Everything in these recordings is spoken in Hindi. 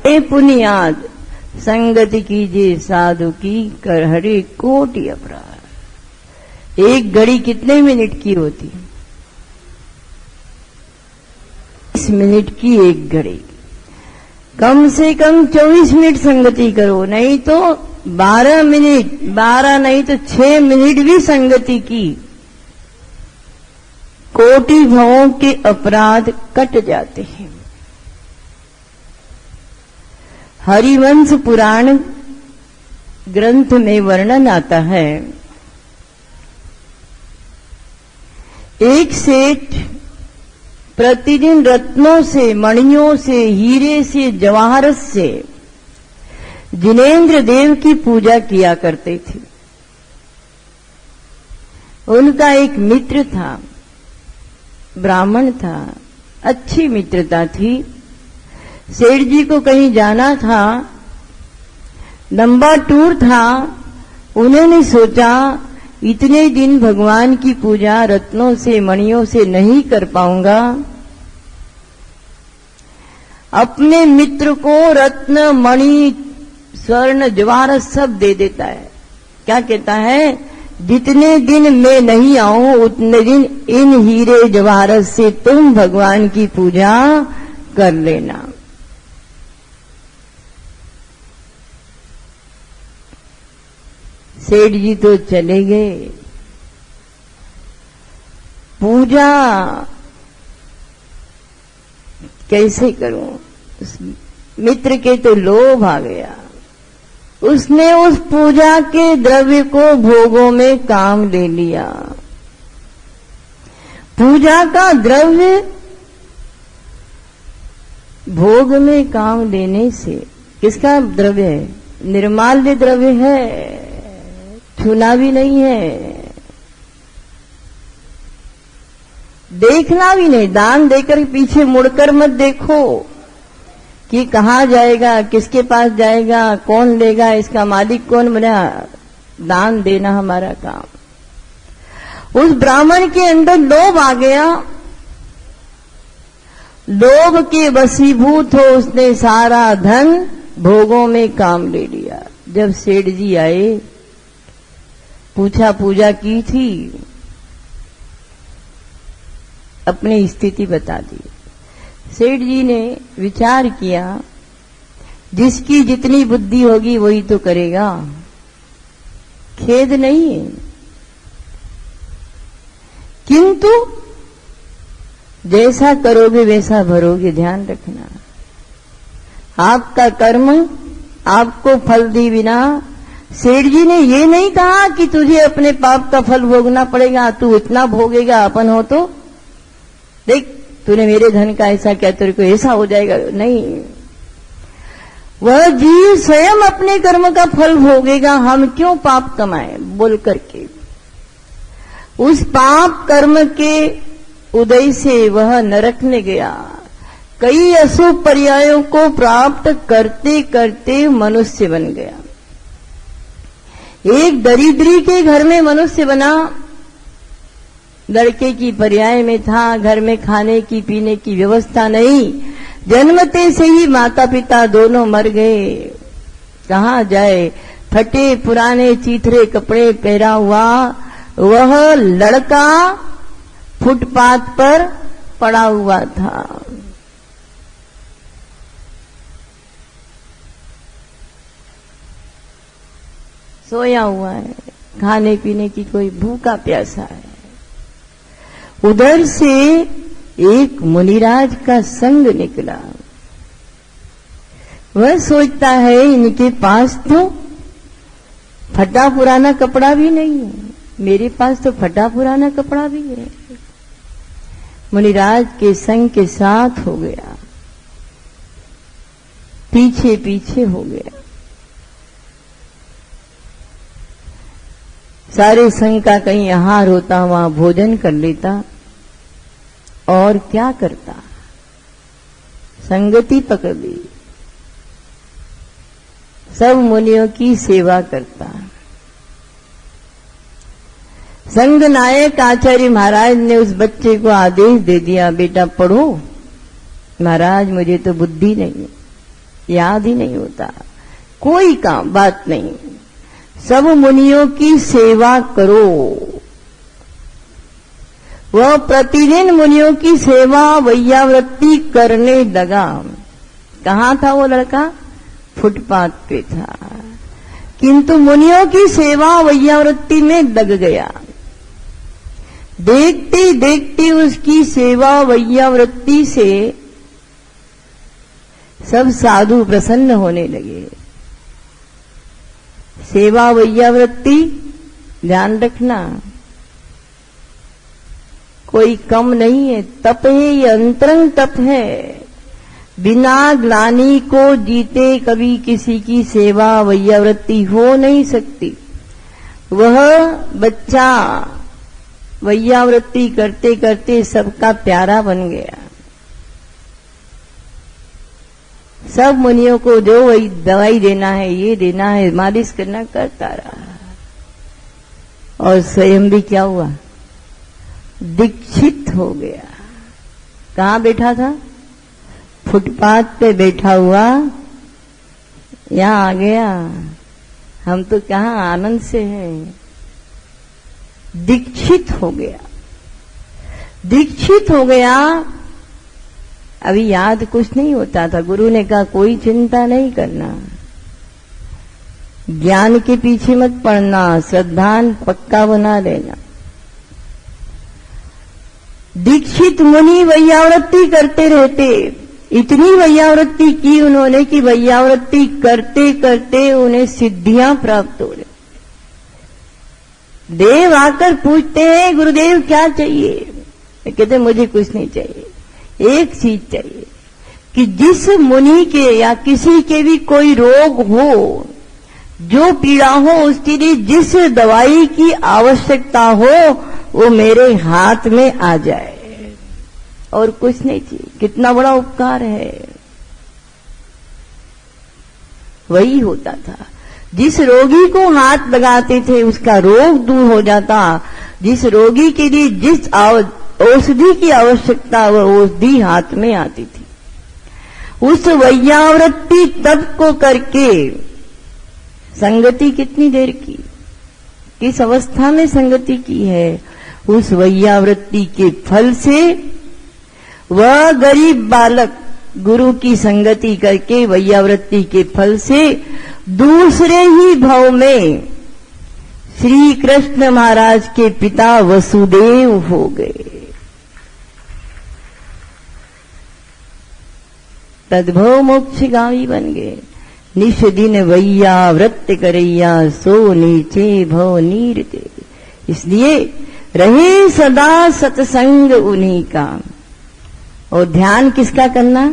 ए पुनियाद संगति कीजिए साधु की, कर हरे कोटि अपराध। एक घड़ी कितने मिनट की होती? 20 मिनट की एक घड़ी। कम से कम 24 मिनट संगति करो, नहीं तो 12 मिनट, 12 नहीं तो 6 मिनट भी संगति की, कोटि भवों के अपराध कट जाते हैं। हरिवंश पुराण ग्रंथ में वर्णन आता है, एक सेठ प्रतिदिन रत्नों से, मणियों से, हीरे से, जवाहरत से जिनेंद्र देव की पूजा किया करते थे। उनका एक मित्र था, ब्राह्मण था, अच्छी मित्रता थी। सेठ जी को कहीं जाना था, लंबा टूर था। उन्होंने सोचा इतने दिन भगवान की पूजा रत्नों से, मणियों से नहीं कर पाऊंगा, अपने मित्र को रत्न, मणि, स्वर्ण, जवाहरत सब दे देता है। क्या कहता है, जितने दिन मैं नहीं आऊं उतने दिन इन हीरे जवाहरत से तुम भगवान की पूजा कर लेना। सेठ जी तो चले गए। पूजा कैसे करूं? उस मित्र के तो लोभ आ गया। उसने उस पूजा के द्रव्य को भोगों में काम ले लिया। पूजा का द्रव्य भोग में काम लेने से, किसका द्रव्य है? निर्माल्य द्रव्य है, छूना भी नहीं है, देखना भी नहीं। दान देकर पीछे मुड़कर मत देखो कि कहाँ जाएगा, किसके पास जाएगा, कौन लेगा, इसका मालिक कौन बना। दान देना हमारा काम। उस ब्राह्मण के अंदर लोभ आ गया। लोभ के वशीभूत हो उसने सारा धन भोगों में काम ले लिया। जब सेठ जी आए, पूछा पूजा की थी, अपनी स्थिति बता दी। सेठ जी ने विचार किया, जिसकी जितनी बुद्धि होगी वही तो करेगा, खेद नहीं है, किंतु जैसा करोगे वैसा भरोगे, ध्यान रखना। आपका कर्म आपको फल दी बिना। सेठ जी ने ये नहीं कहा कि तुझे अपने पाप का फल भोगना पड़ेगा, तू इतना भोगेगा, अपन हो तो देख तूने मेरे धन का ऐसा क्या, तेरे को ऐसा हो जाएगा। नहीं, वह जीव स्वयं अपने कर्म का फल भोगेगा। हम क्यों पाप कमाएं बोल करके। उस पाप कर्म के उदय से वह नरक में गया। कई अशुभ पर्यायों को प्राप्त करते करते मनुष्य बन गया। एक दरिद्री के घर में मनुष्य बना। लड़के की पर्याय में था, घर में खाने की पीने की व्यवस्था नहीं, जन्मते से ही माता पिता दोनों मर गए। कहाँ जाए, फटे पुराने चीथरे कपड़े पहरा हुआ वह लड़का फुटपाथ पर पड़ा हुआ था। सोया हुआ है, खाने पीने की कोई भूखा प्यासा है। उधर से एक मुनिराज का संग निकला। वह सोचता है इनके पास तो फटा पुराना कपड़ा भी नहीं है, मेरे पास तो फटा पुराना कपड़ा भी है। मुनिराज के संग के साथ हो गया, पीछे पीछे हो गया। सारे संग का कहीं आहार होता, वहां भोजन कर लेता और क्या करता, संगति पकड़ ली, सब मुनियों की सेवा करता। संघ नायक आचार्य महाराज ने उस बच्चे को आदेश दे दिया, बेटा पढ़ो। महाराज मुझे तो बुद्धि नहीं है, याद ही नहीं होता, कोई काम बात नहीं। सब मुनियों की सेवा करो। वह प्रतिदिन मुनियों की सेवा वैयावृत्ति करने लगा। कहाँ था वो लड़का? फुटपाथ पे था, किंतु मुनियों की सेवा वैयावृत्ति में लग गया। देखते देखते उसकी सेवा वैयावृत्ति से सब साधु प्रसन्न होने लगे। सेवा वैयावृत्ति ध्यान रखना, कोई कम नहीं है, तप है, ये अंतरंग तप है। बिना ग्लानि को जीते कभी किसी की सेवा वैयावृत्ति हो नहीं सकती। वह बच्चा वैयावृत्ति करते करते सबका प्यारा बन गया। सब मुनियों को जो वही दवाई देना है, ये देना है, मालिश करना, करता रहा। और स्वयं भी क्या हुआ? दीक्षित हो गया। कहाँ बैठा था? फुटपाथ पे बैठा हुआ यहाँ आ गया। हम तो कहाँ आनंद से हैं। दीक्षित हो गया, दीक्षित हो गया। अभी याद कुछ नहीं होता था। गुरु ने कहा कोई चिंता नहीं करना, ज्ञान के पीछे मत पड़ना, श्रद्धान पक्का बना लेना। दीक्षित मुनि वैयावृत्ति करते रहते। इतनी वैयावृत्ति की उन्होंने कि वैयावृत्ति करते करते उन्हें सिद्धियां प्राप्त हो रही। देव आकर पूछते हैं गुरुदेव क्या चाहिए? कहते मुझे कुछ नहीं चाहिए, एक चीज चाहिए कि जिस मुनि के या किसी के भी कोई रोग हो, जो पीड़ा हो, उसके लिए जिस दवाई की आवश्यकता हो वो मेरे हाथ में आ जाए, और कुछ नहीं चाहिए। कितना बड़ा उपकार है। वही होता था। जिस रोगी को हाथ लगाते थे उसका रोग दूर हो जाता। जिस रोगी के लिए जिस औषधि की आवश्यकता वह औषधि हाथ में आती थी। उस वैयावृत्ति तप को करके संगति कितनी देर की, किस अवस्था में संगति की है, उस वैयावृत्ति के फल से वह गरीब बालक गुरु की संगति करके वैयावृत्ति के फल से दूसरे ही भाव में श्री कृष्ण महाराज के पिता वसुदेव हो गए। तद्भव मोक्षगामी बन गए। निश दिन वैयावृत्ति करैया सो नीचे भव नीर दे। इसलिए रहे सदा सत्संग उन्हीं का। और ध्यान किसका करना?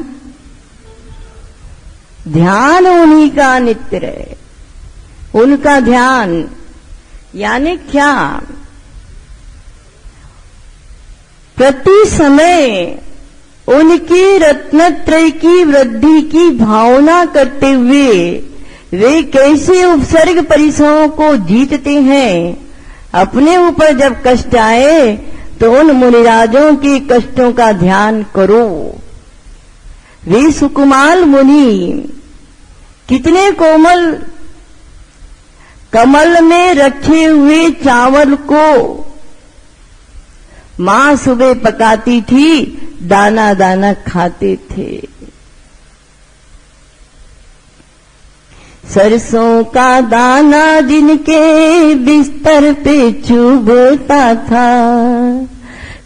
ध्यान उन्हीं का नित्य रहे। उनका ध्यान यानी क्या? प्रति समय उनकी रत्नत्रय की वृद्धि की भावना करते हुए वे कैसे उपसर्ग परिसरों को जीतते हैं। अपने ऊपर जब कष्ट आए तो उन मुनिराजों के कष्टों का ध्यान करो। वे सुकुमाल मुनि कितने कोमल, कमल में रखे हुए चावल को मां सुबह पकाती थी, दाना दाना खाते थे। सरसों का दाना जिनके बिस्तर पे चुभता था,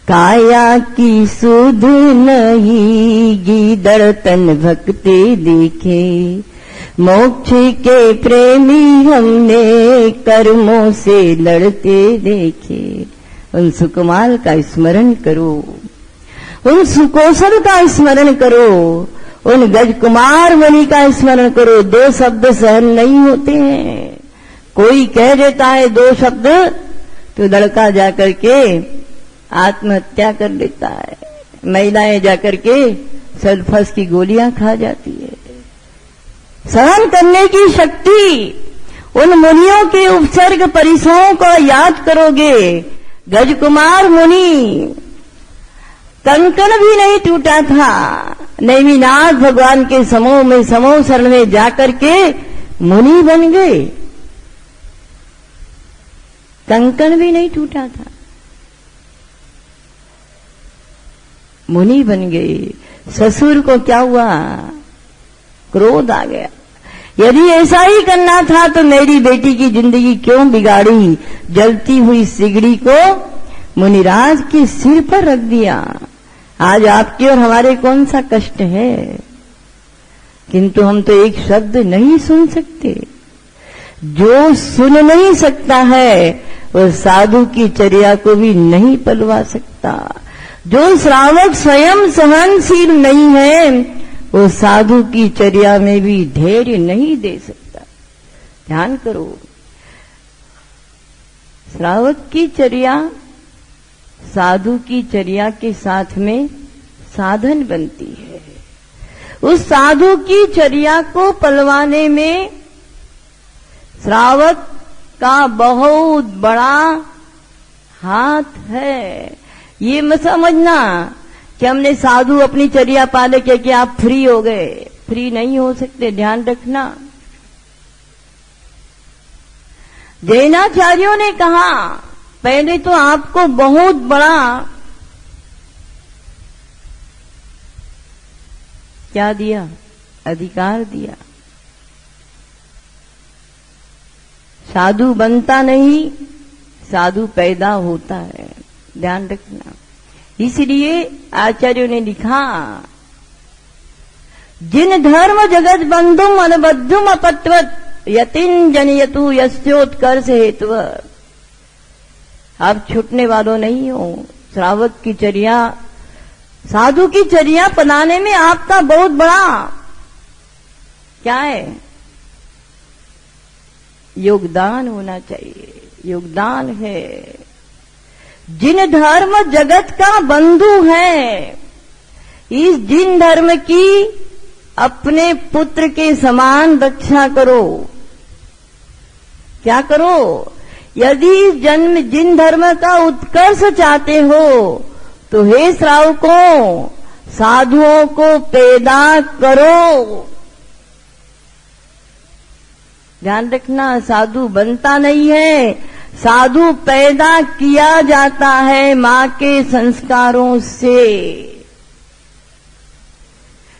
काया की सुध नहीं गीदड़ तन भक्ते देखे। मोक्ष के प्रेमी हमने कर्मों से लड़ते देखे। उन सुकुमाल का स्मरण करो, उन सुकोसल का स्मरण करो, उन गजकुमार मुनि का स्मरण करो। दो शब्द सहन नहीं होते हैं। कोई कह देता है दो शब्द तो लड़का जाकर के आत्महत्या कर लेता है, महिलाएं जाकर के सल्फस की गोलियां खा जाती है। सहन करने की शक्ति उन मुनियों के उपसर्ग परिसरों को याद करोगे। गजकुमार मुनि कंकण भी नहीं टूटा था, नेमिनाथ भगवान के समूह में समूह शरण में जाकर के मुनि बन गए। कंकण भी नहीं टूटा था, मुनि बन गए। ससुर को क्या हुआ? क्रोध आ गया। यदि ऐसा ही करना था तो मेरी बेटी की जिंदगी क्यों बिगाड़ी? जलती हुई सिगड़ी को मुनिराज के सिर पर रख दिया। आज आपके और हमारे कौन सा कष्ट है, किंतु हम तो एक शब्द नहीं सुन सकते। जो सुन नहीं सकता है वो साधु की चर्या को भी नहीं पलवा सकता। जो श्रावक स्वयं सहनशील नहीं है वो साधु की चर्या में भी धैर्य नहीं दे सकता। ध्यान करो, श्रावक की चर्या साधु की चर्या के साथ में साधन बनती है। उस साधु की चर्या को पलवाने में श्रावक का बहुत बड़ा हाथ है। ये मत समझना कि हमने साधु अपनी चर्या पाले कि आप फ्री हो गए। फ्री नहीं हो सकते, ध्यान रखना। जैनाचार्यों ने कहा पहले तो आपको बहुत बड़ा क्या दिया? अधिकार दिया। साधु बनता नहीं, साधु पैदा होता है, ध्यान रखना। इसलिए आचार्यों ने लिखा, जिन धर्म जगत बंधुम अनबद्धुम अपत्वत यतिन जनयतु यस्योत्कर्ष हेतु। आप छूटने वालों नहीं हो। श्रावक की चर्या, साधु की चर्या बनाने में आपका बहुत बड़ा क्या है? योगदान होना चाहिए। योगदान है। जिन धर्म जगत का बंधु है, इस जिन धर्म की अपने पुत्र के समान रक्षा करो। क्या करो? यदि जन्म जिन धर्म का उत्कर्ष चाहते हो तो हे श्रावकों, साधुओं को पैदा करो। ध्यान रखना, साधु बनता नहीं है, साधु पैदा किया जाता है मां के संस्कारों से।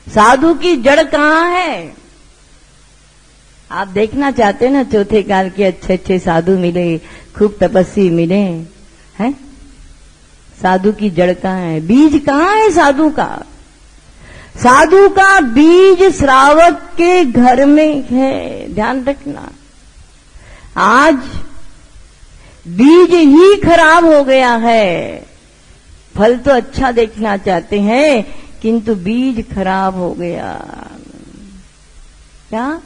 साधु की जड़ कहां है? आप देखना चाहते ना चौथे काल के अच्छे अच्छे साधु मिले, खूब तपस्वी मिले हैं? साधु की जड़ कहां है? बीज कहां है साधु का? साधु का बीज श्रावक के घर में है। ध्यान रखना, आज बीज ही खराब हो गया है। फल तो अच्छा देखना चाहते हैं किंतु बीज खराब हो गया। क्या?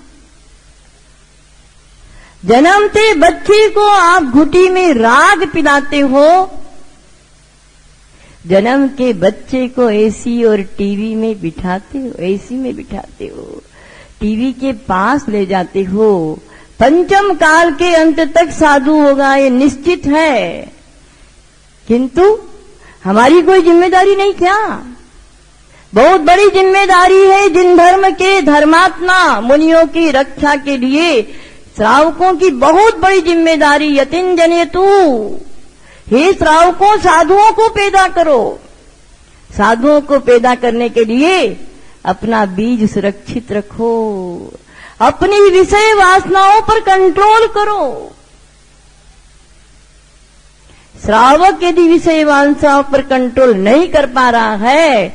जन्मते बच्चे को आप घुटी में राग पिलाते हो, जन्म के बच्चे को एसी और टीवी में बिठाते हो, एसी में बिठाते हो, टीवी के पास ले जाते हो। पंचम काल के अंत तक साधु होगा ये निश्चित है, किंतु हमारी कोई जिम्मेदारी नहीं क्या? बहुत बड़ी जिम्मेदारी है। जिन धर्म के धर्मात्मा मुनियों की रक्षा के लिए श्रावकों की बहुत बड़ी जिम्मेदारी। यतिन जनेतु, हे श्रावकों, साधुओं को पैदा करो। साधुओं को पैदा करने के लिए अपना बीज सुरक्षित रखो, अपनी विषय वासनाओं पर कंट्रोल करो। श्रावक यदि विषय वासनाओं पर कंट्रोल नहीं कर पा रहा है,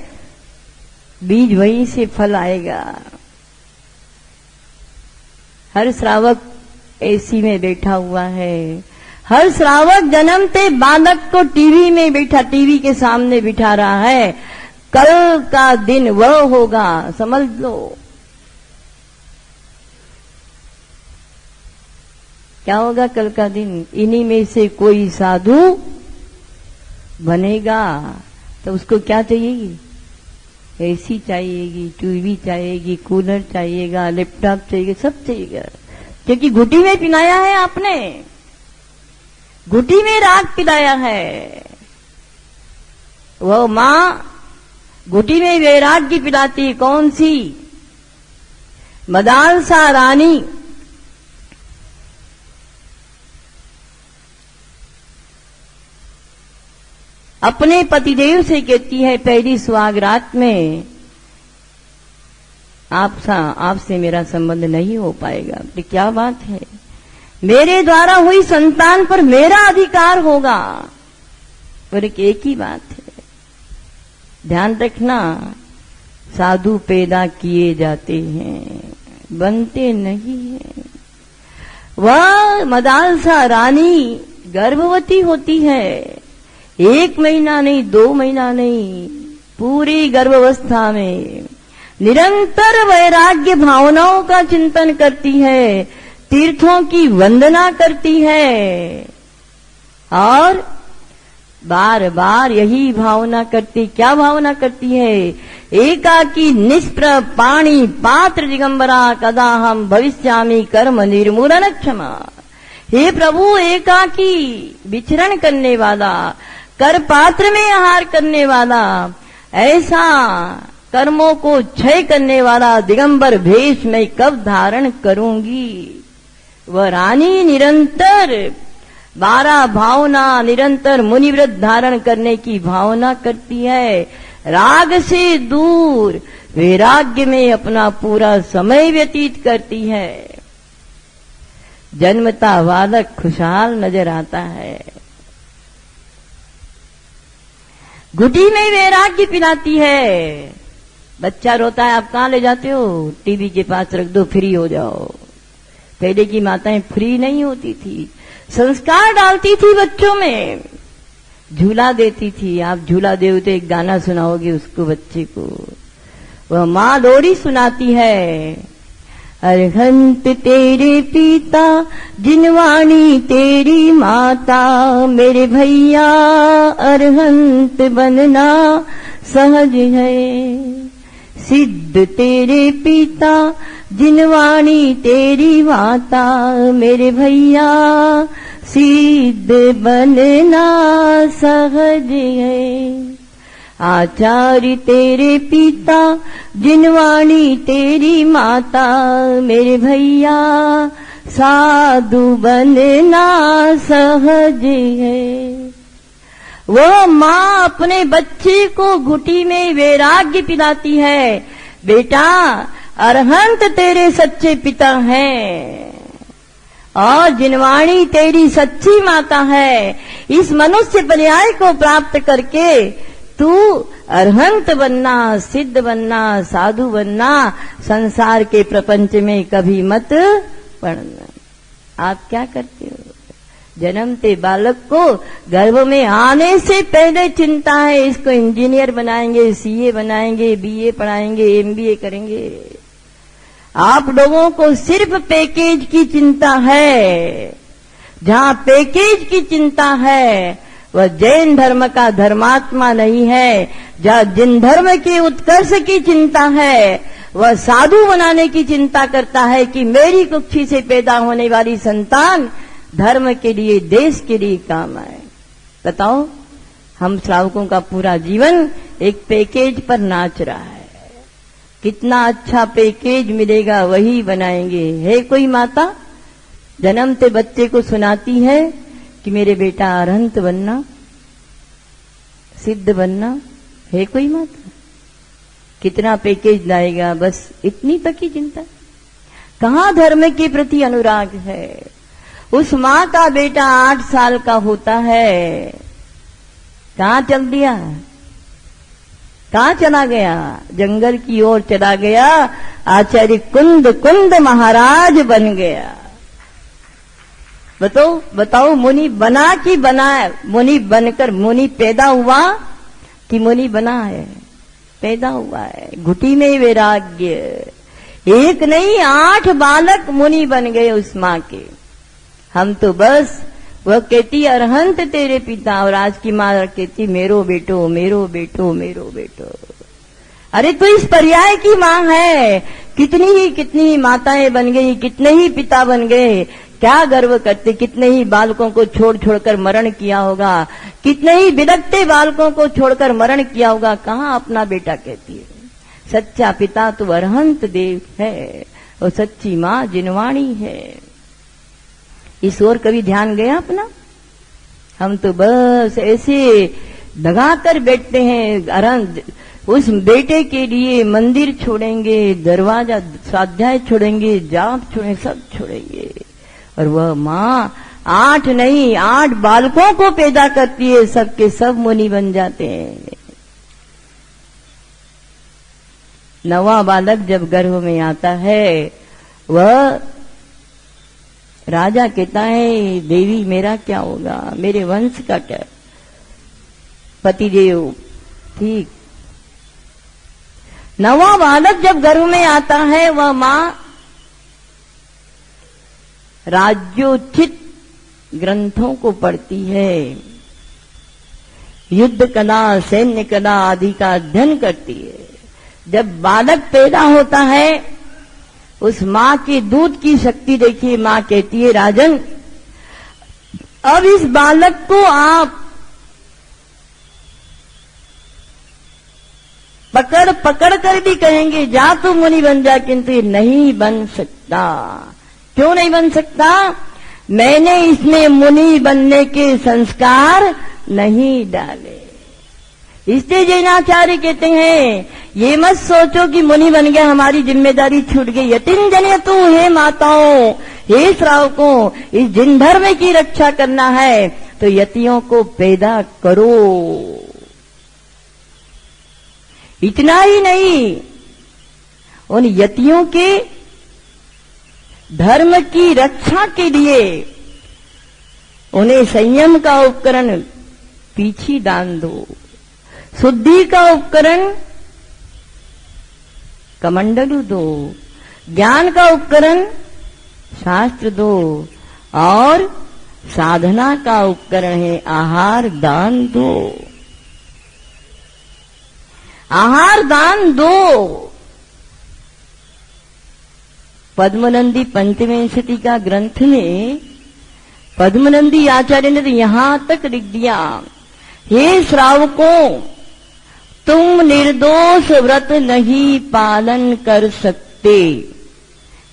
बीज वहीं से फल आएगा। हर श्रावक एसी में बैठा हुआ है, हर श्रावक जन्मते बालक को टीवी में बैठा, टीवी के सामने बिठा रहा है। कल का दिन वह होगा, समझ लो। क्या होगा कल का दिन? इन्हीं में से कोई साधु बनेगा तो उसको क्या चाहिएगी? एसी चाहिएगी, टीवी चाहिएगी, कूलर चाहिएगा, लैपटॉप चाहिए, सब चाहिएगा, क्योंकि घुटी में पिलाया है आपने, घुटी में राग पिलाया है। वह मां घुटी में वैराग्य पिलाती कौन सी? मदालसा रानी। अपने पतिदेव से कहती है पहली सुहाग रात में आपसे मेरा संबंध नहीं हो पाएगा। तो क्या बात है, मेरे द्वारा हुई संतान पर मेरा अधिकार होगा। और एक ही बात है, ध्यान रखना, साधु पैदा किए जाते हैं, बनते नहीं हैं। वह मदालसा रानी गर्भवती होती है, 1 महीना नहीं, 2 महीना नहीं, पूरी गर्भावस्था में निरंतर वैराग्य भावनाओं का चिंतन करती है, तीर्थों की वंदना करती है और बार बार यही भावना करती। क्या भावना करती है? एकाकी निष्प्रभ पाणी पात्र दिगंबरा कदा हम भविष्यामि कर्म निर्मूलन क्षमा। हे प्रभु, एकाकी विचरण करने वाला, कर पात्र में आहार करने वाला, ऐसा कर्मों को क्षय करने वाला दिगंबर भेष मैं कब धारण करूंगी? वह रानी निरंतर 12 भावना, निरंतर मुनिव्रत धारण करने की भावना करती है, राग से दूर वैराग्य में अपना पूरा समय व्यतीत करती है। जन्मता बालक खुशहाल नजर आता है, घुटी में वैराग्य पिलाती है। बच्चा रोता है, आप कहाँ ले जाते हो? टीवी के पास रख दो, फ्री हो जाओ। पहले की माताएं फ्री नहीं होती थी, संस्कार डालती थी बच्चों में, झूला देती थी। आप झूला दे तो एक गाना सुनाओगे उसको, बच्चे को, वह माँ लोरी सुनाती है। अरहंत तेरे पिता, जिनवाणी तेरी माता, मेरे भैया अरहंत बनना सहज है। सिद्ध तेरे पिता, जिनवाणी तेरी माता, मेरे भैया सिद्ध बनना सहज है। आचार्य तेरे पिता, जिनवाणी तेरी माता, मेरे भैया साधु बनना सहज है। वो माँ अपने बच्चे को घुटी में वैराग्य पिलाती है। बेटा, अरहंत तेरे सच्चे पिता हैं और जिनवाणी तेरी सच्ची माता है। इस मनुष्य पर्याय को प्राप्त करके तू अरहंत बनना, सिद्ध बनना, साधु बनना, संसार के प्रपंच में कभी मत पड़ना। आप क्या करते हो? जन्मते बालक को गर्भ में आने से पहले चिंता है, इसको इंजीनियर बनाएंगे, सीए बनाएंगे, बीए पढ़ाएंगे, एमबीए करेंगे। आप लोगों को सिर्फ पैकेज की चिंता है। जहां पैकेज की चिंता है वह जैन धर्म का धर्मात्मा नहीं है। जहां जिन धर्म के उत्कर्ष की चिंता है वह साधु बनाने की चिंता करता है कि मेरी कुक्षी से पैदा होने वाली संतान धर्म के लिए, देश के लिए काम आए। बताओ, हम श्रावकों का पूरा जीवन एक पैकेज पर नाच रहा है। कितना अच्छा पैकेज मिलेगा वही बनाएंगे। है कोई माता जन्मते बच्चे को सुनाती है कि मेरे बेटा अरहंत बनना, सिद्ध बनना? है कोई माता? कितना पैकेज लाएगा, बस इतनी तक ही चिंता। कहाँ धर्म के प्रति अनुराग है? उस माँ का बेटा 8 साल का होता है, कहाँ चल दिया, कहाँ चला गया? जंगल की ओर चला गया, आचार्य कुंद महाराज बन गया। बताओ मुनि बना कि बनाया? मुनि बनकर मुनि पैदा हुआ कि मुनि बना है? पैदा हुआ है। घुटी में वैराग्य, एक नहीं 8 बालक मुनि बन गए उस माँ के। हम तो बस, वह कहती अरहंत तेरे पिता, और आज की माँ कहती मेरो बेटो, मेरो बेटो, मेरो बेटो। अरे तो इस पर्याय की माँ है। कितनी ही माताएं बन गई, कितने ही पिता बन गए। क्या गर्व करते, कितने ही बालकों को छोड़ छोड़कर मरण किया होगा, कितने ही बिदकते बालकों को छोड़कर मरण किया होगा, कहाँ अपना बेटा कहती है। सच्चा पिता तो अरहंत देव है और सच्ची माँ जिनवाणी है। इस ओर कभी ध्यान गया अपना? हम तो बस ऐसे दगाकर बैठते हैं। अरहंत उस बेटे के लिए मंदिर छोड़ेंगे, दरवाजा स्वाध्याय छोड़ेंगे, जाप छोड़ेंगे, सब छोड़ेंगे। और वह माँ 8 नहीं 8 बालकों को पैदा करती है, सबके सब मुनि बन जाते हैं। 9वां बालक जब गर्भ में आता है, वह राजा कहता है देवी मेरा क्या होगा, मेरे वंश का क्या। पतिदेव ठीक। 9वां बालक जब गर्भ में आता है, वह माँ राज्योचित ग्रंथों को पढ़ती है, युद्ध कला, सैन्य कला आदि का अध्ययन करती है। जब बालक पैदा होता है, उस माँ के दूध की शक्ति देखिए। माँ कहती है राजन, अब इस बालक को आप पकड़ पकड़ कर भी कहेंगे जा तू मुनि बन जा, किंतु ये नहीं बन सकता। क्यों नहीं बन सकता? मैंने इसमें मुनि बनने के संस्कार नहीं डाले। इसलिए जैनाचार्य कहते हैं ये मत सोचो कि मुनि बन गया हमारी जिम्मेदारी छूट गई। यतिन जनयतु, हे माताओं, हे श्रावकों, इस जिन धर्म की रक्षा करना है तो यतियों को पैदा करो। इतना ही नहीं, उन यतियों के धर्म की रक्षा के लिए उन्हें संयम का उपकरण पीछी दान दो, शुद्धि का उपकरण कमंडलू दो, ज्ञान का उपकरण शास्त्र दो, और साधना का उपकरण है आहार दान दो। आहार दान दो। पद्मनंदी पंचविंशति का ग्रंथ में पद्मनंदी आचार्य ने तो यहां तक लिख दिया, हे श्रावकों, तुम निर्दोष व्रत नहीं पालन कर सकते।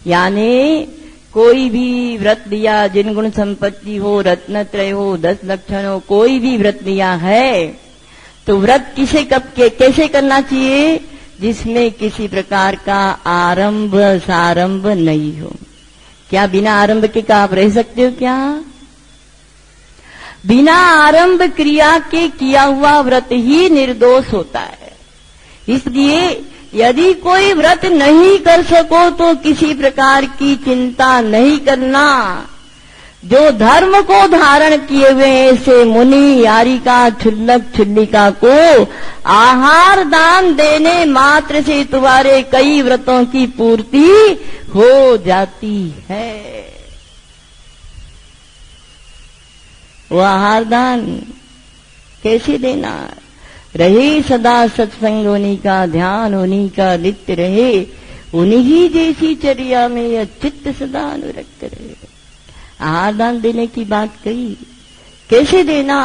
यानी कोई भी व्रत लिया, जिन गुण संपत्ति हो, रत्नत्रय हो, 10 लक्षण हो, कोई भी व्रत लिया है तो व्रत किसे कब के कैसे करना चाहिए? जिसमें किसी प्रकार का आरंभ सारंभ नहीं हो। क्या बिना आरंभ के का आप रह सकते हो क्या? बिना आरंभ क्रिया के किया हुआ व्रत ही निर्दोष होता है। इसलिए यदि कोई व्रत नहीं कर सको तो किसी प्रकार की चिंता नहीं करना। जो धर्म को धारण किए हुए ऐसे मुनि, यारिका, क्षुल्लक, क्षुल्लिका को आहार दान देने मात्र से तुम्हारे कई व्रतों की पूर्ति हो जाती है। वो आहार दान कैसे देना? रहे सदा सत्संग उन्हीं का, ध्यान उन्हीं का नित्य रहे, उन्हीं जैसी चर्या में यह चित्त सदा अनुरक्त रहे। आहार दान देने की बात कही, कैसे देना,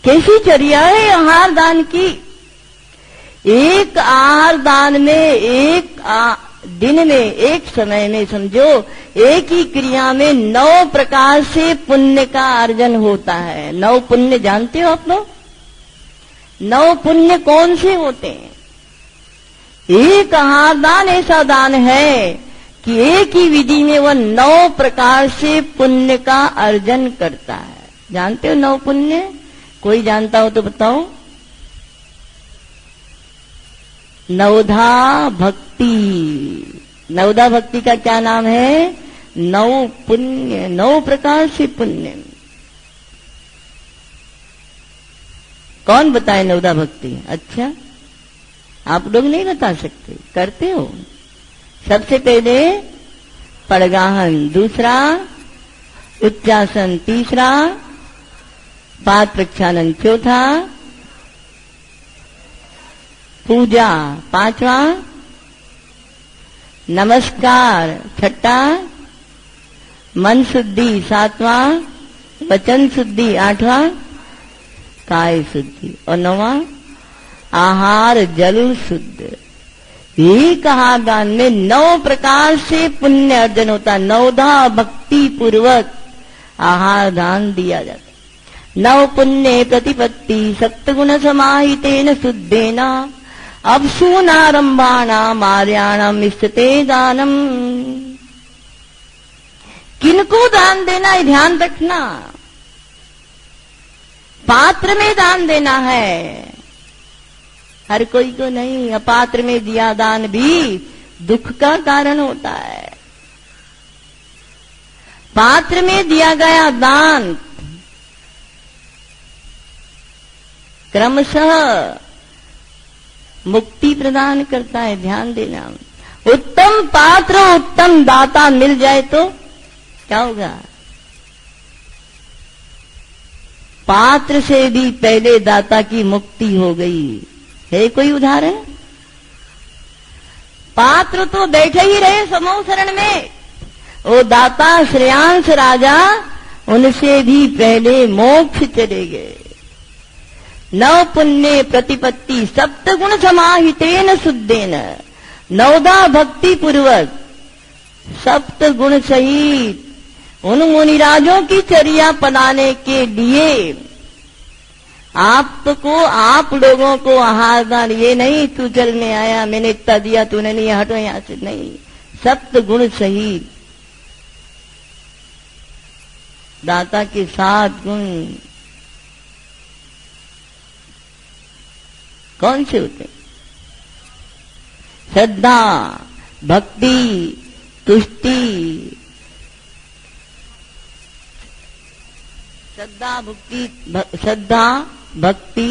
कैसी चर्या है आहार दान की? एक आहार दान में एक दिन में, एक समय में, समझो एक ही क्रिया में 9 प्रकार से पुण्य का अर्जन होता है। 9 पुण्य जानते हो आप लोग? 9 पुण्य कौन से होते हैं? एक आहार दान ऐसा दान है कि एक ही विधि में वह 9 प्रकार से पुण्य का अर्जन करता है। जानते हो 9 पुण्य? कोई जानता हो तो बताओ। नवधा भक्ति। नवधा भक्ति का क्या नाम है? 9 पुण्य, 9 प्रकार से पुण्य। कौन बताए नवधा भक्ति? अच्छा, आप लोग नहीं बता सकते, करते हो। सबसे पहले पड़गाहन, दूसरा उच्चासन, तीसरा पाद प्रक्षालन, चौथा पूजा, 5वां नमस्कार, 6ठा मन शुद्धि, 7वां वचन शुद्धि, 8वां काय शुद्धि और 9वां आहार जल शुद्ध। ये कहा गान में 9 प्रकार से पुण्य अर्जन होता है। 9धा भक्ति पूर्वक आहार दान दिया जाता। 9 पुण्य प्रतिपत्ति सप्तगुण समाहितेन शुद्धेना अवसूनारंभाणाम आर्याणाम स्थिते दानम। किनको दान देना है ध्यान रखना। पात्र में दान देना है, हर कोई को नहीं। अपात्र में दिया दान भी दुख का कारण होता है। पात्र में दिया गया दान क्रमशः मुक्ति प्रदान करता है, ध्यान देना। उत्तम पात्र उत्तम दाता मिल जाए तो क्या होगा? पात्र से भी पहले दाता की मुक्ति हो गई। है कोई उदाहरण? पात्र तो बैठे ही रहे समूह शरण में, वो दाता श्रेयांश राजा उनसे भी पहले मोक्ष चले गए। 9 पुण्य प्रतिपत्ति सप्तगुण समाहितेन शुद्धेन, 9धा भक्ति पूर्वक सप्तगुण सहित उन मुनिराजों की चर्या बनाने के लिए आपको, आप लोगों को आहार दान, ये नहीं तू जल में आया मैंने इतना दिया तूने नहीं, हटो यहां से, नहीं। सप्तगुण सहित दाता के 7 गुण कौन से होते? श्रद्धा, भक्ति, तुष्टि, श्रद्धा, भक्ति,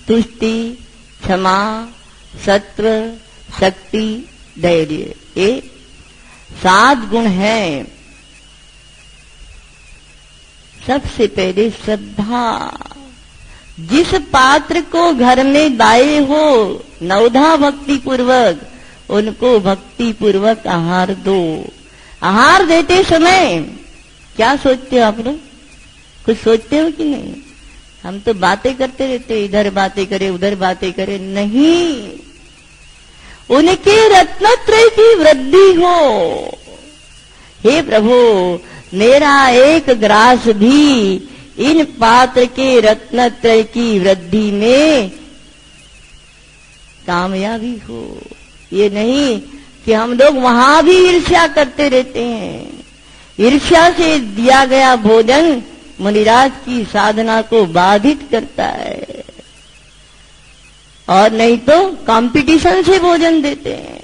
तुष्टि, क्षमा, सत्व, शक्ति, धैर्य, ये 7 गुण हैं। सबसे पहले श्रद्धा। जिस पात्र को घर में लाए हो 9धा भक्ति पूर्वक, उनको भक्ति पूर्वक आहार दो। आहार देते समय क्या सोचते हो आप लोग? कुछ सोचते हो कि नहीं? हम तो बातें करते रहते, इधर बातें करें उधर बातें करें, नहीं। उनके रत्नत्रय की वृद्धि हो। हे प्रभु, मेरा एक ग्रास भी इन पात्र के रत्नत्रय की वृद्धि में कामयाबी हो। ये नहीं कि हम लोग वहां भी ईर्ष्या करते रहते हैं। ईर्ष्या से दिया गया भोजन मुनिराज की साधना को बाधित करता है, और नहीं तो कंपटीशन से भोजन देते हैं।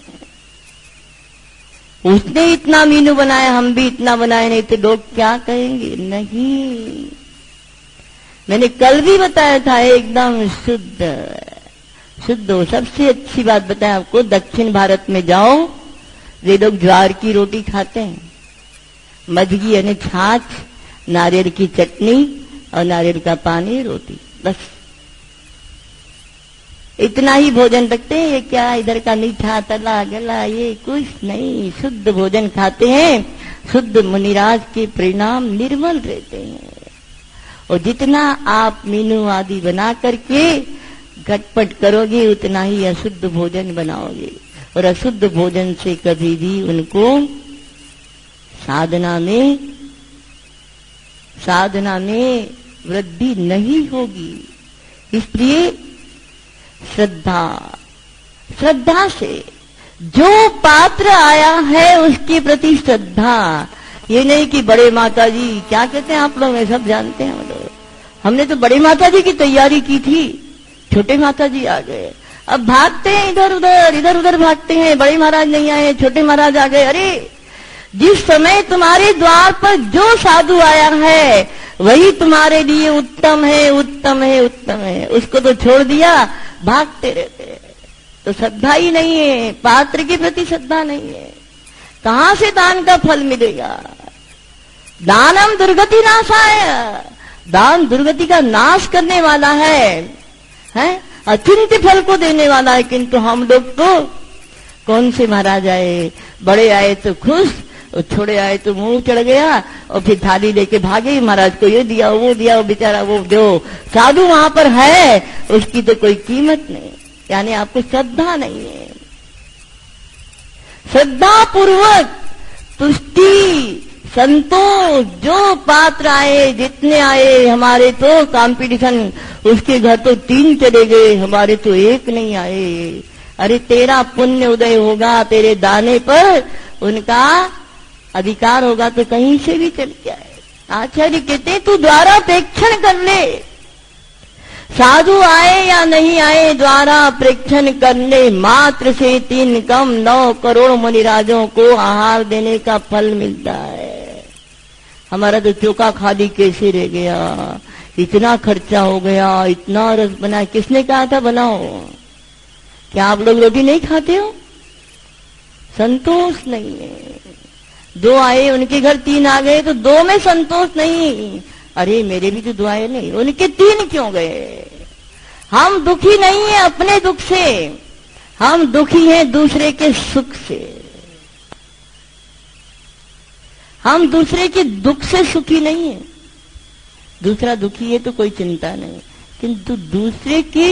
उसने इतना मीनू बनाया हम भी इतना बनाए, नहीं तो लोग क्या कहेंगे? नहीं, मैंने कल भी बताया था एकदम शुद्ध हो। सबसे अच्छी बात बताया आपको, दक्षिण भारत में जाओ, वे लोग ज्वार की रोटी खाते हैं, मजगी यानी छाछ, नारियल की चटनी और नारियल का पानी, रोटी, बस इतना ही भोजन रखते हैं। ये क्या इधर का मीठा तला गला, ये कुछ नहीं। शुद्ध भोजन खाते हैं। शुद्ध मुनिराज के परिणाम निर्मल रहते हैं। और जितना आप मीनू आदि बना करके घटपट करोगे, उतना ही अशुद्ध भोजन बनाओगे, और अशुद्ध भोजन से कभी भी उनको साधना में वृद्धि नहीं होगी। इसलिए श्रद्धा से जो पात्र आया है उसके प्रति श्रद्धा। ये नहीं कि बड़े माता जी, क्या कहते हैं आप लोग, सब जानते हैं हम लोग। हमने तो बड़े माता जी की तैयारी की थी, छोटे माता जी आ गए, अब भागते हैं इधर उधर भागते हैं। बड़े महाराज नहीं आए, छोटे महाराज आ गए। अरे, जिस समय तुम्हारे द्वार पर जो साधु आया है वही तुम्हारे लिए उत्तम है, उत्तम है, उत्तम है। उसको तो छोड़ दिया, भागते रहते हैं। तो श्रद्धा ही नहीं है, पात्र के प्रति श्रद्धा नहीं है। कहां से दान का फल मिलेगा? दानम दुर्गति नाशाय, दान दुर्गति का नाश करने वाला है, अचिंत्य फल को देने वाला है। किंतु हम लोग तो कौन से महाराज आए, बड़े आए तो खुश, वो छोड़े आए तो मुंह चढ़ गया और फिर थाली लेके भागे, महाराज को ये दिया वो दिया, वो बेचारा वो जो साधु वहां पर है उसकी तो कोई कीमत नहीं, यानी आपको श्रद्धा नहीं है। श्रद्धा पूर्वक तुष्टि संतोष, जो पात्र आए जितने आए, हमारे तो कंपटीशन, उसके घर तो 3 चले गए, हमारे तो 1 नहीं आए। अरे तेरा पुण्य उदय होगा, तेरे दाने पर उनका अधिकार होगा तो कहीं से भी चल के आए। आचार्य कहते तू द्वारा प्रेक्षण कर ले, साधु आए या नहीं आए, द्वारा प्रेक्षण करने मात्र से 3 कम 9 करोड़ मुनिराजों को आहार देने का फल मिलता है। हमारा तो चोखा खाली कैसे रह गया, इतना खर्चा हो गया, इतना रस बना, किसने कहा था बनाओ? क्या आप लोग रोटी नहीं खाते हो? संतोष नहीं है। 2 आए उनके घर 3 आ गए तो 2 में संतोष नहीं। अरे मेरे भी तो 2 आए नहीं, उनके 3 क्यों गए? हम दुखी नहीं है अपने दुख से, हम दुखी हैं दूसरे के सुख से। हम दूसरे के दुख से सुखी नहीं है। दूसरा दुखी है तो कोई चिंता नहीं, किंतु दूसरे के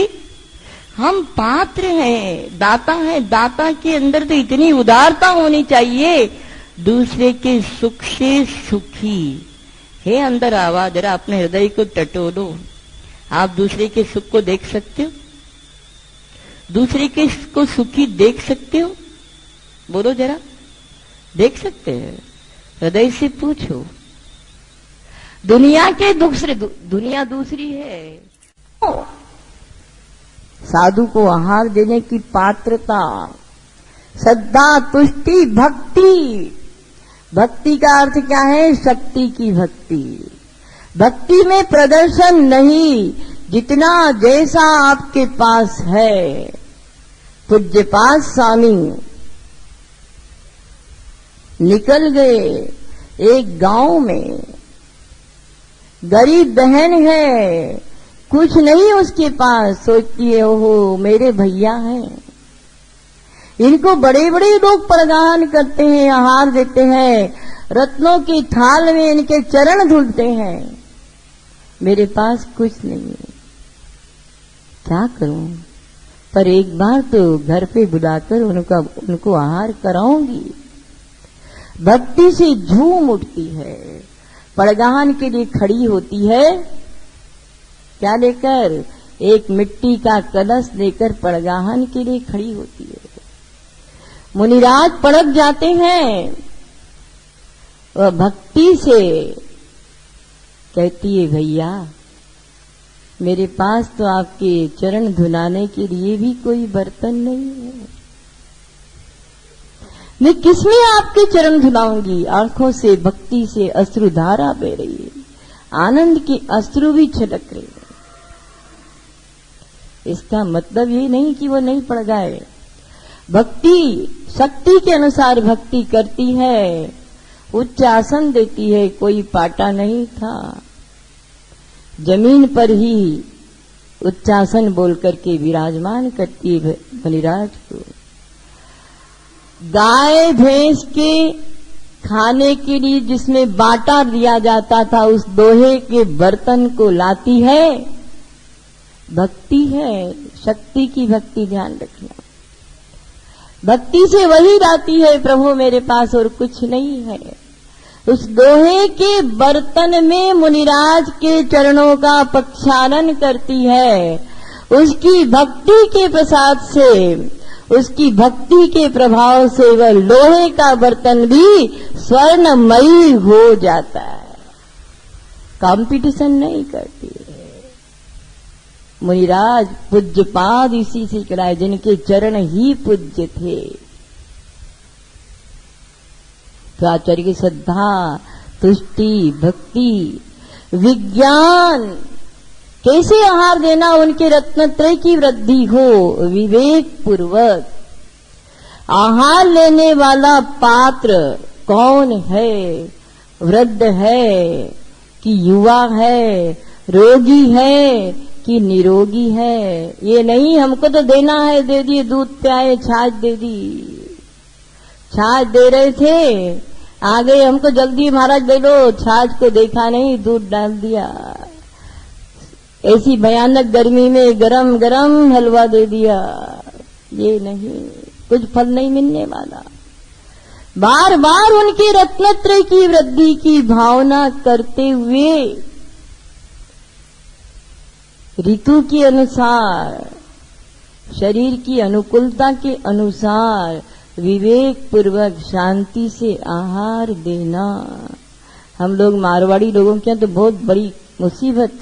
हम पात्र हैं, दाता हैं, दाता के अंदर तो इतनी उदारता होनी चाहिए, दूसरे के सुख से सुखी है। अंदर आवाज, जरा अपने हृदय को टटोलो। आप दूसरे के सुख को देख सकते हो? दूसरे के को सुखी देख सकते हो? बोलो जरा, देख सकते हैं? हृदय से पूछो। दुनिया के दूसरे, दुनिया दूसरी है। साधु को आहार देने की पात्रता, श्रद्धा, तुष्टि, भक्ति। भक्ति का अर्थ क्या है? शक्ति की भक्ति। भक्ति में प्रदर्शन नहीं, जितना जैसा आपके पास है। पूज्यपाद स्वामी निकल गए एक गांव में, गरीब बहन है, कुछ नहीं उसके पास, सोचती है ओहो मेरे भैया हैं, इनको बड़े बड़े लोग प्रदान करते हैं, आहार देते हैं, रत्नों की थाल में इनके चरण धुलते हैं, मेरे पास कुछ नहीं है, क्या करूं? पर एक बार तो घर पे बुलाकर उनको आहार कराऊंगी। भक्ति से झूम उठती है, पड़गान के लिए खड़ी होती है। क्या लेकर? एक मिट्टी का कलश लेकर पड़गाहन के लिए खड़ी होती है। मुनिराज पड़क जाते हैं। वह भक्ति से कहती है भैया मेरे पास तो आपके चरण धुलाने के लिए भी कोई बर्तन नहीं है, मैं किसमें आपके चरण धुलाऊंगी? आंखों से भक्ति से अश्रुधारा बह रही है, आनंद की अश्रु भी छलक रहे हैं। इसका मतलब ये नहीं कि वो नहीं पड़ गए। भक्ति शक्ति के अनुसार भक्ति करती है, उच्च आसन देती है, कोई पाटा नहीं था, जमीन पर ही उच्चासन बोल करके विराजमान करती है मुनिराज को। गाय भैंस के खाने के लिए जिसमें बाटा दिया जाता था उस दोहे के बर्तन को लाती है। भक्ति है, शक्ति की भक्ति, ध्यान रखना। भक्ति से वही लाती है प्रभु मेरे पास और कुछ नहीं है। उस दोहे के बर्तन में मुनिराज के चरणों का प्रक्षालन करती है। उसकी भक्ति के प्रसाद से, उसकी भक्ति के प्रभाव से वह लोहे का बर्तन भी स्वर्णमयी हो जाता है। कंपटीशन नहीं करती है। मुनिराज पूज्यपाद इसी से कराए जिनके चरण ही पूज्य थे। तो आचार्य की श्रद्धा, तुष्टि, भक्ति, विज्ञान, कैसे आहार देना उनके रत्नत्रय की वृद्धि हो, विवेक पूर्वक। आहार लेने वाला पात्र कौन है? वृद्ध है कि युवा है, रोगी है कि निरोगी है? ये नहीं हमको तो देना है, दे दिए, दूध पियाए, छाछ दे दी। छाछ दे रहे थे, आ गए, हमको जल्दी महाराज दे दो, छाछ को देखा नहीं, दूध डाल दिया। ऐसी भयानक गर्मी में गरम गरम हलवा दे दिया। ये नहीं, कुछ फल नहीं मिलने वाला। बार बार उनके रत्नत्रय की वृद्धि की भावना करते हुए ऋतु के अनुसार, शरीर की अनुकूलता के अनुसार विवेक पूर्वक शांति से आहार देना। हम लोग मारवाड़ी लोगों के यहाँ तो बहुत बड़ी मुसीबत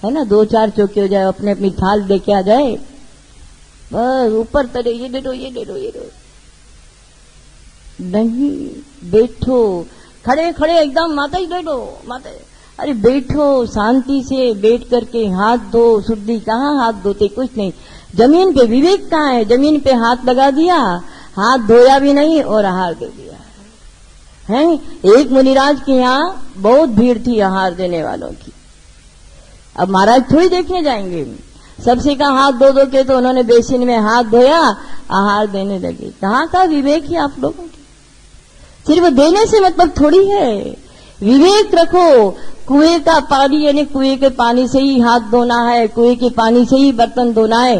है ना। 2-4 चौके हो जाए, अपने अपनी थाल लेके आ जाए, बस ऊपर तले ये दे दो, ये दे दो, ये दो। नहीं, बैठो, खड़े खड़े एकदम, माता ही दे दो, माता। अरे बैठो, शांति से बैठ करके हाथ धो। शुद्धि कहाँ हाथ धोते, कुछ नहीं। जमीन पे विवेक कहाँ है? जमीन पे हाथ लगा दिया, हाथ धोया भी नहीं और आहार दे दिया है। एक मुनिराज के यहाँ बहुत भीड़ थी आहार देने वालों की। अब महाराज थोड़ी देखने जाएंगे, सबसे कहा हाथ धो दो के, तो उन्होंने बेसिन में हाथ धोया, आहार देने लगे। कहाँ का विवेक है आप लोगों की? सिर्फ देने से मतलब थोड़ी है। विवेक रखो। कुएं का पानी यानी कुएं के पानी से ही हाथ धोना है, कुएं के पानी से ही बर्तन धोना है।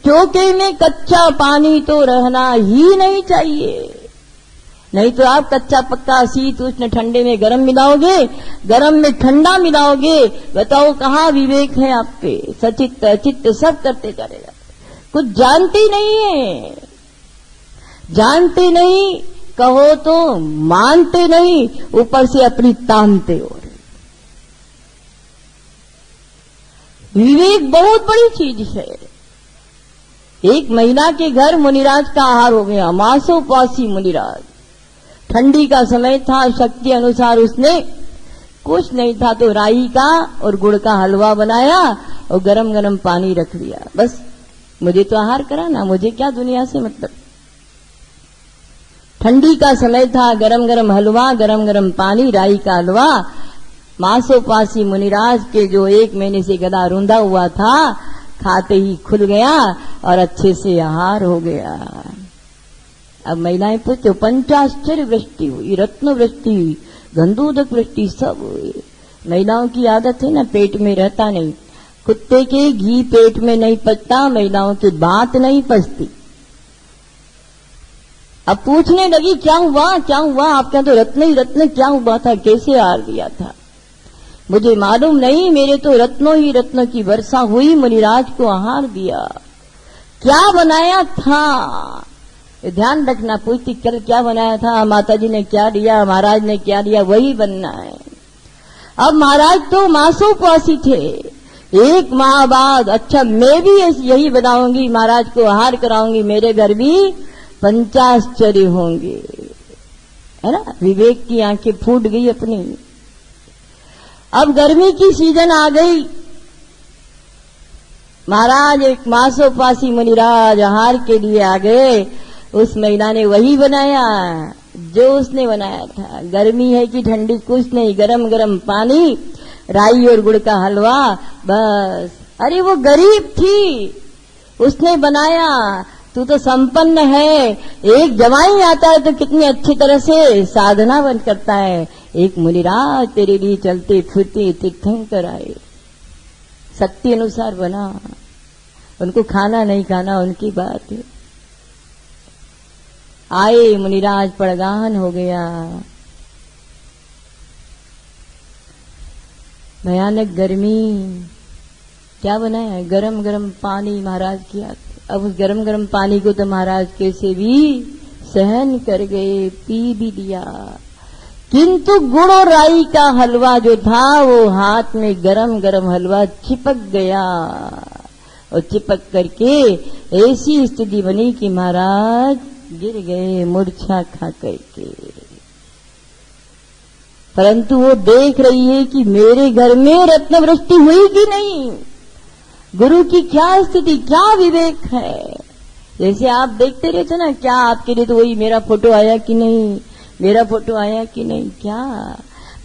चौके में कच्चा पानी तो रहना ही नहीं चाहिए। नहीं तो आप कच्चा पक्का शीत उष्ण ठंडे में गरम मिलाओगे, गरम में ठंडा मिलाओगे। बताओ कहाँ विवेक है आप पे? सचित्त अचित्त सब करते चलेगा। कुछ जानते नहीं है, जानते नहीं, कहो तो मानते नहीं, ऊपर से अपनी तानते हो। विवेक बहुत बड़ी चीज है। एक महिला के घर मुनिराज का आहार हो गया, मासोपासी मुनिराज। ठंडी का समय था, शक्ति अनुसार उसने कुछ नहीं था तो राई का और गुड़ का हलवा बनाया और गरम गरम पानी रख दिया। बस मुझे तो आहार कराना, मुझे क्या दुनिया से मतलब। ठंडी का समय था, गरम गरम हलवा, गरम गरम पानी, राई का हलवा। मासोपासी मुनिराज के जो 1 महीने से गला रूंधा हुआ था, खाते ही खुल गया और अच्छे से आहार हो गया। अब महिलाएं पूछो, पंचाश्चर्य वृष्टि हुई, रत्न वृष्टि हुई, गंधोदक वृष्टि सब हुई। महिलाओं की आदत है ना, पेट में रहता नहीं। कुत्ते के घी पेट में नहीं पचता, महिलाओं की बात नहीं पचती। अब पूछने लगी क्या हुआ, क्या हुआ? आपके तो रत्न ही रत्न, क्या हुआ था, कैसे आहार दिया था? मुझे मालूम नहीं, मेरे तो रत्नों ही रत्नों की वर्षा हुई, मुनिराज को आहार दिया। क्या बनाया था? ध्यान रखना, पूछती कल क्या बनाया था, माताजी ने क्या दिया, महाराज ने क्या दिया, वही बनना है। अब महाराज तो मासोपासी थे। 1 माह बाद अच्छा मैं भी यही बनाऊंगी, महाराज को आहार कराऊंगी, मेरे घर भी पंचाश्चर्य होंगे, है ना। विवेक की आंखें फूट गई अपनी। अब गर्मी की सीजन आ गई। महाराज एक मासोपासी मुनिराज आहार के लिए आ गए। उस महिला ने वही बनाया जो उसने बनाया था। गर्मी है कि ठंडी कुछ नहीं, गरम गरम पानी, राई और गुड़ का हलवा, बस। अरे वो गरीब थी, उसने बनाया, तू तो संपन्न है। एक जवाई आता है तो कितनी अच्छी तरह से साधना बन करता है। एक मुनिराज तेरे लिए चलते फिरते तीर्थंकर आए, शक्ति अनुसार बना। उनको खाना नहीं खाना उनकी बात है। आए मुनिराज, पड़गान हो गया, भयानक गर्मी। क्या बनाया? गरम गरम पानी महाराज किया। अब उस गरम गरम पानी को तो महाराज कैसे भी सहन कर गए, पी भी लिया। किंतु गुड़ और राई का हलवा जो था वो हाथ में गरम गरम हलवा चिपक गया और चिपक करके ऐसी स्थिति बनी कि महाराज गिर गए मूर्छा खा करके। परंतु वो देख रही है कि मेरे घर में रत्न वृष्टि हुई कि नहीं। गुरु की क्या स्थिति, क्या विवेक है। जैसे आप देखते रहते ना, क्या आपके लिए तो वही मेरा फोटो आया कि नहीं, मेरा फोटो आया कि नहीं। क्या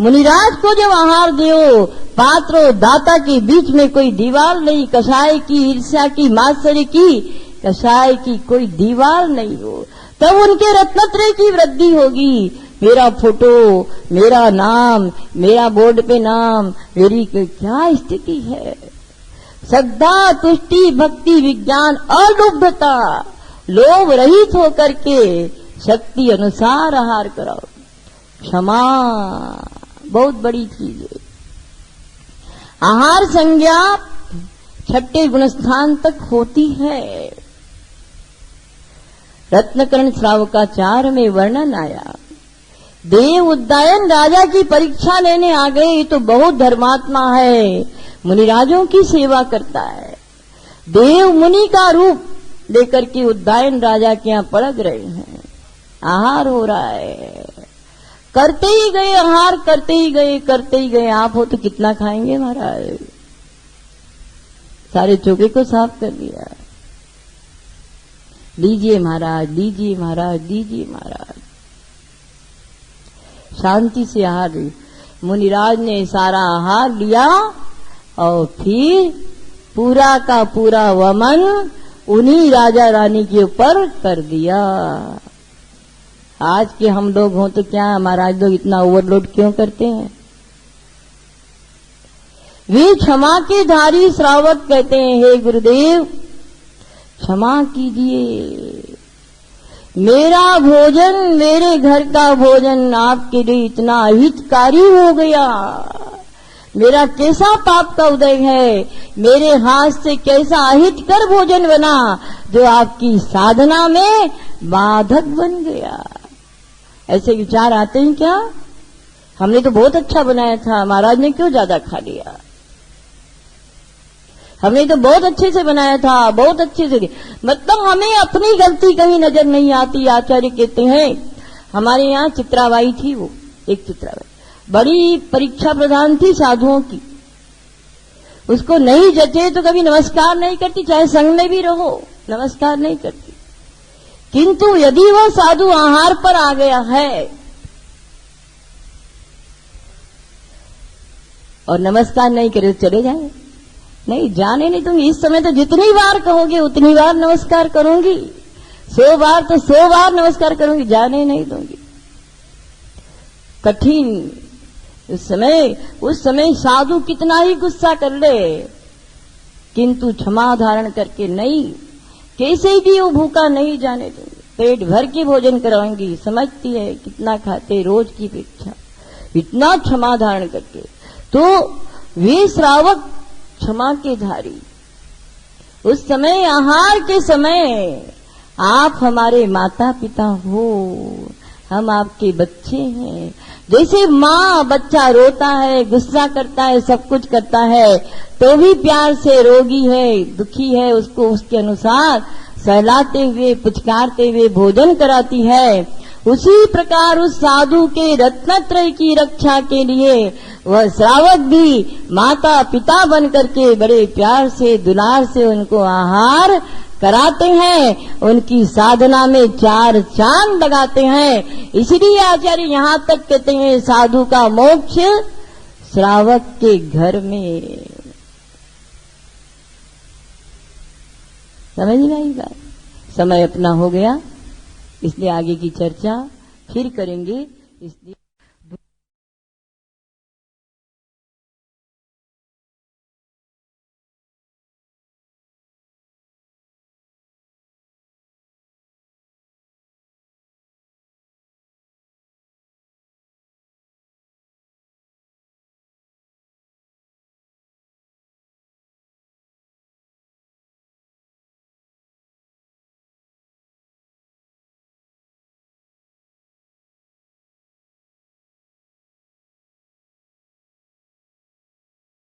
मुनिराज को जब आहार दो, पात्र और दाता के बीच में कोई दीवार नहीं, कसाय की, ईर्ष्या की, मात्सर्य की, कसाय की कोई दीवार नहीं हो, तब उनके रत्नत्रय की वृद्धि होगी। मेरा फोटो, मेरा नाम, मेरा बोर्ड पे नाम, मेरी क्या स्थिति है। श्रद्धा, तुष्टि, भक्ति, विज्ञान, अलुब्धता, लोभ रहित होकर के शक्ति अनुसार आहार कराओ। क्षमा बहुत बड़ी चीज है। आहार संज्ञा छठे गुणस्थान तक होती है। रत्नकर्ण श्रावकाचार्य में वर्णन आया, देव उद्दायन राजा की परीक्षा लेने आ गए। ये तो बहुत धर्मात्मा है, मुनिराजों की सेवा करता है। देव मुनि का रूप लेकर के उद्दायन राजा के यहाँ पड़क रहे हैं। आहार हो रहा है, करते ही गए आहार, करते ही गए, करते ही गए। आप हो तो कितना खाएंगे महाराज। सारे चौके को साफ कर दिया। लीजिए महाराज, लीजिए महाराज, लीजिए महाराज। शांति से आहार। मुनिराज ने सारा आहार लिया और फिर पूरा का पूरा वमन उन्हीं राजा रानी के ऊपर कर दिया। आज के हम लोग हों तो क्या महाराज लोग इतना ओवरलोड क्यों करते हैं। वे क्षमा के धारी श्रावक कहते हैं, हे गुरुदेव क्षमा कीजिए, मेरा भोजन, मेरे घर का भोजन आपके लिए इतना अहितकारी हो गया। मेरा कैसा पाप का उदय है, मेरे हाथ से कैसा अहितकर भोजन बना जो आपकी साधना में बाधक बन गया। ऐसे विचार आते हैं क्या। हमने तो बहुत अच्छा बनाया था, महाराज ने क्यों ज्यादा खा लिया। हमने तो बहुत अच्छे से बनाया था, बहुत अच्छे से। मतलब हमें अपनी गलती कहीं नजर नहीं आती। आचार्य कहते हैं, हमारे यहाँ चित्राबाई थी, वो एक चित्राबाई बड़ी परीक्षा प्रधान थी साधुओं की। उसको नहीं जचे तो कभी नमस्कार नहीं करती, चाहे संग में भी रहो नमस्कार नहीं करती। किंतु यदि वह साधु आहार पर आ गया है और नमस्कार नहीं करे तो चले जाए, नहीं जाने नहीं दूंगी। इस समय तो जितनी बार कहोगे उतनी बार नमस्कार करूंगी, 100 बार तो 100 बार नमस्कार करूंगी, जाने नहीं दूंगी। कठिन उस समय साधु कितना ही गुस्सा कर ले, किंतु क्षमा धारण करके नहीं, कैसे भी वो भूखा नहीं जाने दूंगी, पेट भर के भोजन कराऊंगी। समझती है कितना खाते रोज की अपेक्षा, इतना क्षमा धारण करके। तो वे श्रावक क्षमा के धारी। उस समय आहार के समय आप हमारे माता पिता हो, हम आपके बच्चे हैं। जैसे माँ बच्चा रोता है, गुस्सा करता है, सब कुछ करता है, तो भी प्यार से रोगी है, दुखी है, उसको उसके अनुसार सहलाते हुए, पुचकारते हुए भोजन कराती है। उसी प्रकार उस साधु के रत्नत्रय की रक्षा के लिए वह श्रावक भी माता पिता बन करके बड़े प्यार से, दुलार से उनको आहार कराते हैं, उनकी साधना में 4 चांद लगाते हैं। इसलिए आचार्य यहां तक कहते हैं, साधु का मोक्ष श्रावक के घर में। समझ में आई बात। समय अपना हो गया, इसलिए आगे की चर्चा फिर करेंगे। इसलिए